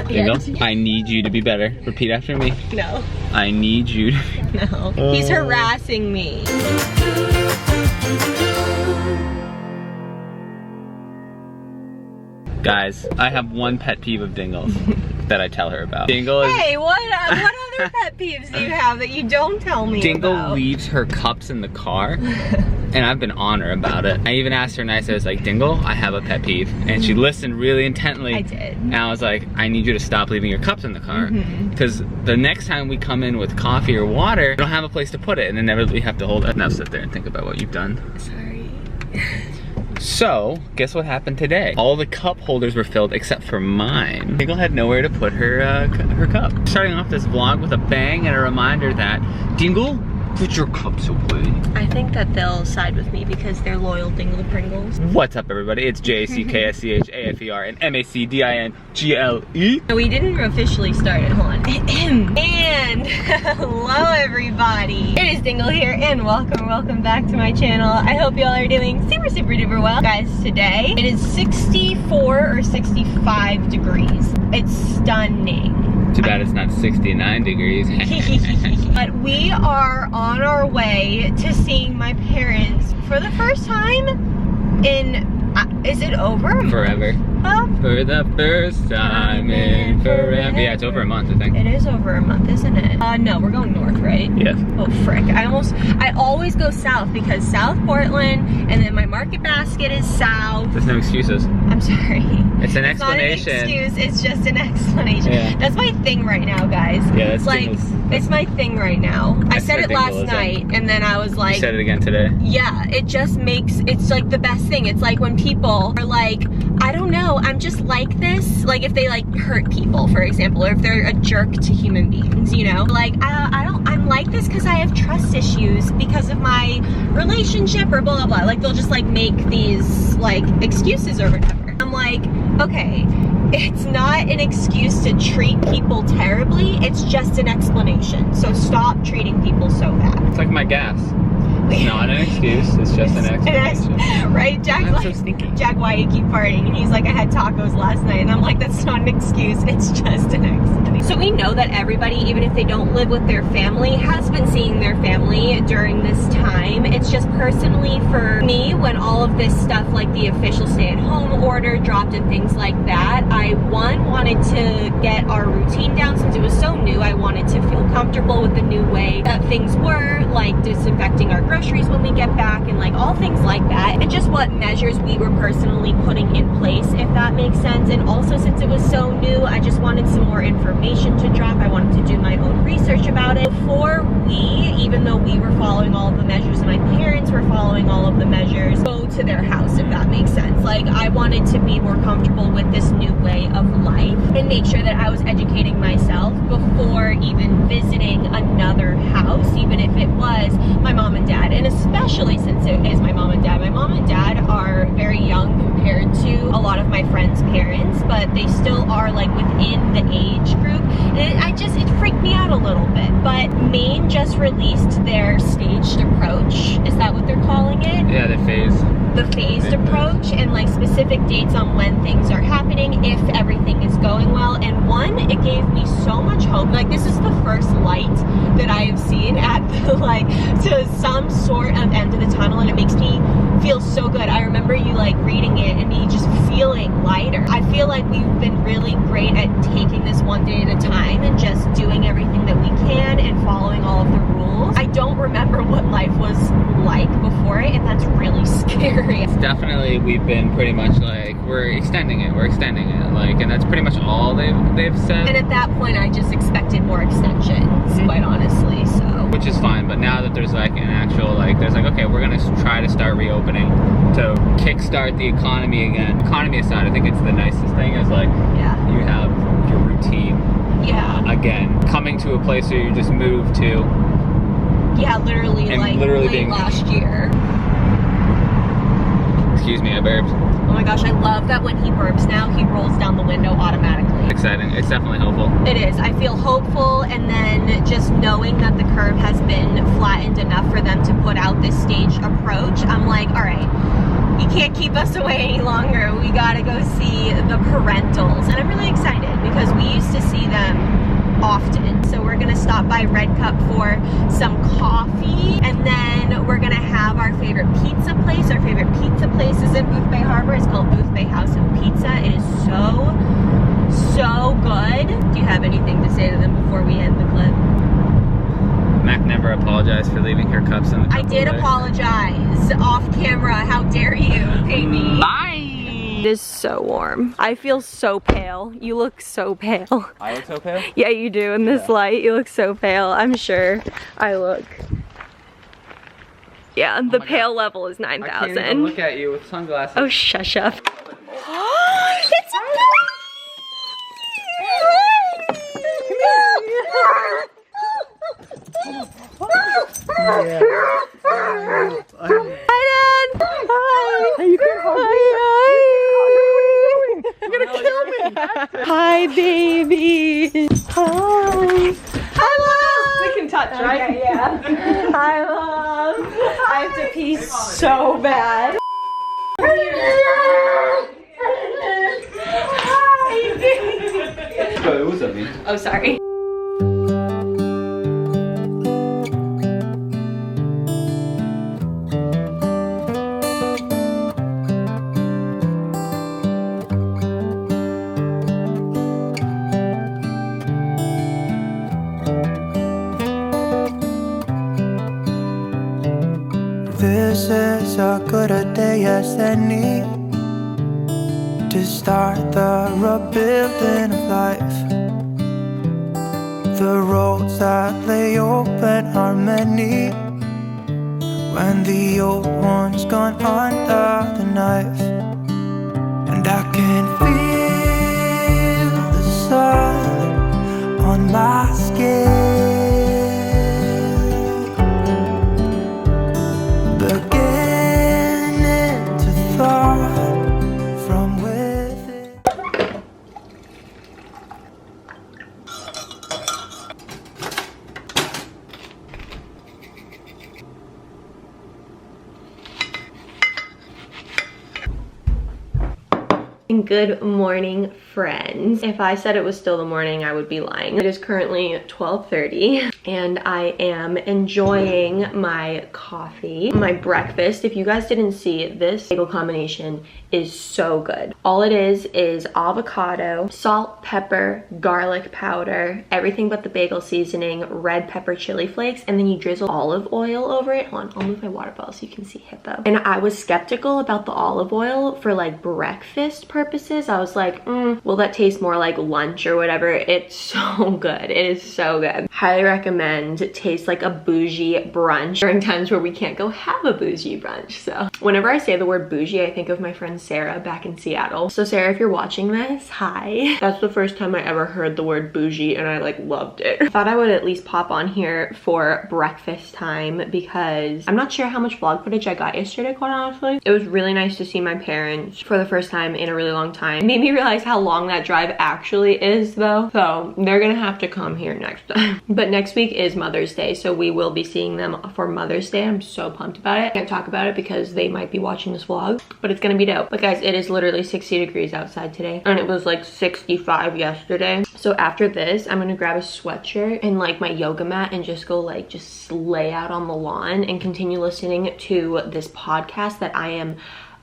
at the Dingle, end. I need you to be better. Repeat after me. No. I need you to... No. He's harassing me. Guys, I have one pet peeve of Dingle's that I tell her about. Dingle is... Hey, what other pet peeves do you have that you don't tell me Dingle about? leaves her cups in the car, and I've been on her about it. I even asked her nice, I was like, Dingle, I have a pet peeve. And she listened really intently. I did. And I was like, I need you to stop leaving your cups in the car. Because the next time we come in with coffee or water, we don't have a place to put it, and inevitably have to hold it. Now sit there and think about what you've done. Sorry. So, guess what happened today? All the cup holders were filled except for mine. Dingle had nowhere to put her cup. Starting off this vlog with a bang and a reminder that, Dingle, put your cups away. I think that they'll side with me because they're loyal Dingle Pringles. What's up, everybody? It's JACKSCHAFER and MACDINGLE. We didn't officially start it, hold on. And hello everybody. It is Dingle here and welcome back to my channel. I hope y'all are doing super duper well. Guys, today it is 64 or 65 degrees. It's stunning. Too bad it's not 69 degrees. But we are on our way to seeing my parents for the first time in, is it over? Forever. For the first time in forever. Yeah, it's over a month, I think. It is over a month, isn't it? No, we're going north, right? Yes. Oh, frick. I always go south because South Portland, and then my market basket is south. There's no excuses. I'm sorry. It's an explanation. It's not an excuse, it's just an explanation. Yeah. That's my thing right now, guys. Yeah, that's like, it's my thing right now. I said it last night, and then I was like... You said it again today. Yeah, it just makes, it's like the best thing. It's like when people are like, I don't know, I'm just like this. Like if they like hurt people, for example, or if they're a jerk to human beings, you know? Like, I'm like this because I have trust issues because of my relationship or blah, blah, blah. Like they'll just like make these like excuses or whatever. I'm like, okay, it's not an excuse to treat people terribly. It's just an explanation. So stop treating people so bad. It's like my gas. It's not an excuse, it's just an explanation. Right? Jack's like, so stinky. Jack, why you keep farting? And he's like, I had tacos last night. And I'm like, that's not an excuse, it's just an explanation. So we know that everybody, even if they don't live with their family, has been seeing their family during this time. It's just personally for me, when all of this stuff, like the official stay-at-home order dropped and things like that, I, one, wanted to get our routine down since it was so new. I wanted to feel comfortable with the new way that things were, like disinfecting our groceries when we get back and like all things like that, and just what measures we were personally putting in place, if that makes sense. And also, since it was so new, I just wanted some more information to drop. I wanted to do my own research about it before we, even though we were following all of the measures and my parents were following all of the measures, go to their house, if that makes sense. Like I wanted to be more comfortable with this new way of life and make sure that I was educating myself before even visiting another house, even if it was my mom and dad. And especially since it is my mom and dad. My mom and dad are very young compared to a lot of my friends' parents, but they still are like within the age group. And it freaked me out a little bit. But Maine just released their staged approach. Is that what they're calling it? Yeah, the phased approach, and like specific dates on when things are happening, if everything is going well. And one, it gave me so much hope. Like this is the first light that I have seen at the, like, to some sort of end of the tunnel, and it makes me feel so good. I remember you like reading it and me just feeling lighter. I feel like we've been really great at taking this one day at a time and just doing everything that we can and following all of the rules. I don't remember what life was like before it, and that's really scary. It's definitely, we've been pretty much like, we're extending it, like, and that's pretty much all they've said. And at that point, I just expected more extensions, quite honestly, so. Which is fine, but now that there's like an actual, like, there's like, okay, we're gonna try to start reopening to kickstart the economy again. Economy aside, I think it's the nicest thing is like, yeah, you have your routine. Yeah. Again, coming to a place where you just moved to. Yeah, literally, and like literally late last year. Excuse me, I burped. Oh my gosh, I love that when he burps now, he rolls down the window automatically. Exciting. It's definitely hopeful. It is. I feel hopeful, and then just knowing that the curve has been flattened enough for them to put out this staged approach, I'm like, all right, you can't keep us away any longer. We gotta go see the parentals. And I'm really excited because we up for some coffee, and then we're gonna have our favorite pizza place. Our favorite pizza place is in Boothbay Harbor. It's called Boothbay House and Pizza. It is so good. Do you have anything to say to them before we end the clip? Mac never apologized for leaving her cups in the cup I did apologize off camera. How dare you pay me? Bye! It is so warm. I feel so pale. You look so pale. I look so pale? Yeah, you do. In this light, you look so pale. I'm sure I look. Yeah, the pale level is 9,000. I can't even look at you with sunglasses. Oh, shush up. It's a Hi, Dad. Hi. You can hold me. You're gonna kill me. Hi, baby. Hi. Hi, Mom. We can touch, right? Okay, yeah. Hi, Mom. I have to pee so bad. Oh, sorry. This is a good a day as any to start the rebuilding of life. The roads that lay open are many when the old one's gone under the knife. And I can feel the sun on my skin, beginning to thaw from within. Good morning, friends. If I said it was still the morning, I would be lying. It is currently 12:30 and I am enjoying my coffee, my breakfast. If you guys didn't see, this bagel combination is so good. All it is avocado, salt, pepper, garlic powder, everything but the bagel seasoning, red pepper chili flakes, and then you drizzle olive oil over it. Hold on, I'll move my water bottle so you can see Hippo. And I was skeptical about the olive oil for like breakfast purposes. I was like, will that taste more like lunch or whatever? It's so good. It is so good. Highly recommend. It tastes like a bougie brunch during times where we can't go have a bougie brunch. So whenever I say the word bougie, I think of my friend Sarah back in Seattle. So Sarah, if you're watching this, hi. That's the first time I ever heard the word bougie and I like loved it. I thought I would at least pop on here for breakfast time because I'm not sure how much vlog footage I got yesterday, quite honestly. It was really nice to see my parents for the first time in a really long time. It made me realize how long that drive actually is though. So they're gonna have to come here next time. But next week is Mother's Day, so we will be seeing them for Mother's Day. I'm so pumped about it. I can't talk about it because they might be watching this vlog, but it's gonna be dope. But guys, it is literally 60 degrees outside today and it was like 65 yesterday. So after this, I'm gonna grab a sweatshirt and like my yoga mat and just go like just lay out on the lawn and continue listening to this podcast that I am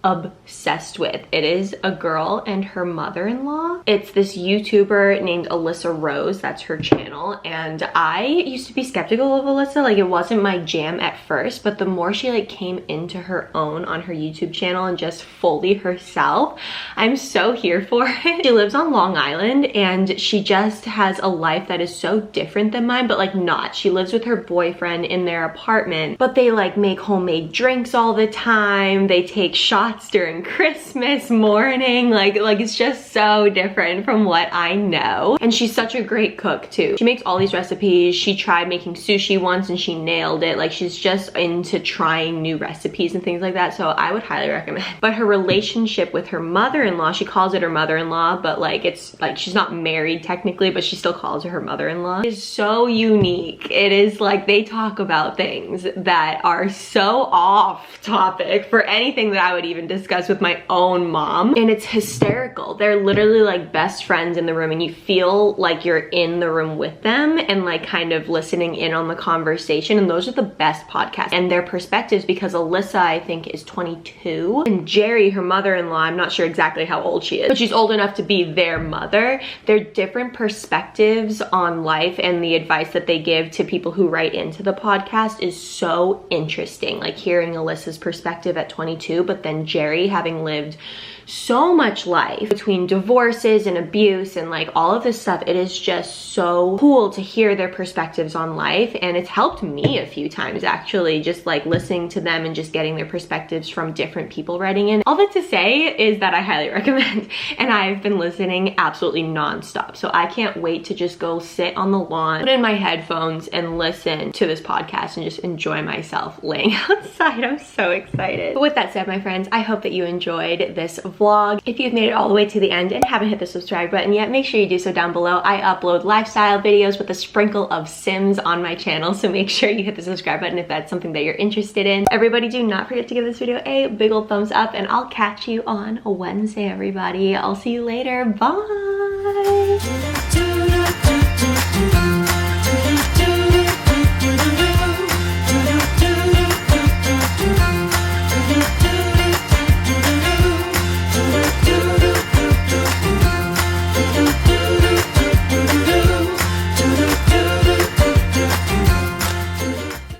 obsessed with. It is a girl and her mother-in-law. It's this YouTuber named Alyssa Rose. That's her channel. And I used to be skeptical of Alyssa. Like it wasn't my jam at first, but the more she like came into her own on her YouTube channel and just fully herself, I'm so here for it. She lives on Long Island and she just has a life that is so different than mine, but like not. She lives with her boyfriend in their apartment, but they like make homemade drinks all the time. They take shots during Christmas morning. Like it's just so different from what I know. And she's such a great cook too. She makes all these recipes. She tried making sushi once and she nailed it. Like she's just into trying new recipes and things like that. So I would highly recommend. But her relationship with her mother-in-law, she calls it her mother-in-law, but like it's like she's not married technically, but she still calls her mother-in-law, is so unique. It is like they talk about things that are so off topic for anything that I would even even discuss with my own mom, and it's hysterical. They're literally like best friends in the room, and you feel like you're in the room with them and like kind of listening in on the conversation. And those are the best podcasts and their perspectives, because Alyssa, I think, is 22, and Jerry, her mother-in-law, I'm not sure exactly how old she is, but she's old enough to be their mother. They're different perspectives on life, and the advice that they give to people who write into the podcast is so interesting. Like hearing Alyssa's perspective at 22, but then Jerry having lived so much life between divorces and abuse and like all of this stuff. It is just so cool to hear their perspectives on life, and it's helped me a few times actually, just like listening to them and just getting their perspectives from different people writing in. All that to say is that I highly recommend, and I've been listening absolutely non-stop. So I can't wait to just go sit on the lawn, put in my headphones and listen to this podcast and just enjoy myself laying outside. I'm so excited. But with that said, my friends, I hope that you enjoyed this vlog. If you've made it all the way to the end and haven't hit the subscribe button yet, make sure you do so down below. I upload lifestyle videos with a sprinkle of Sims on my channel, so make sure you hit the subscribe button if that's something that you're interested in. Everybody, do not forget to give this video a big old thumbs up, and I'll catch you on a Wednesday, everybody. I'll see you later. Bye.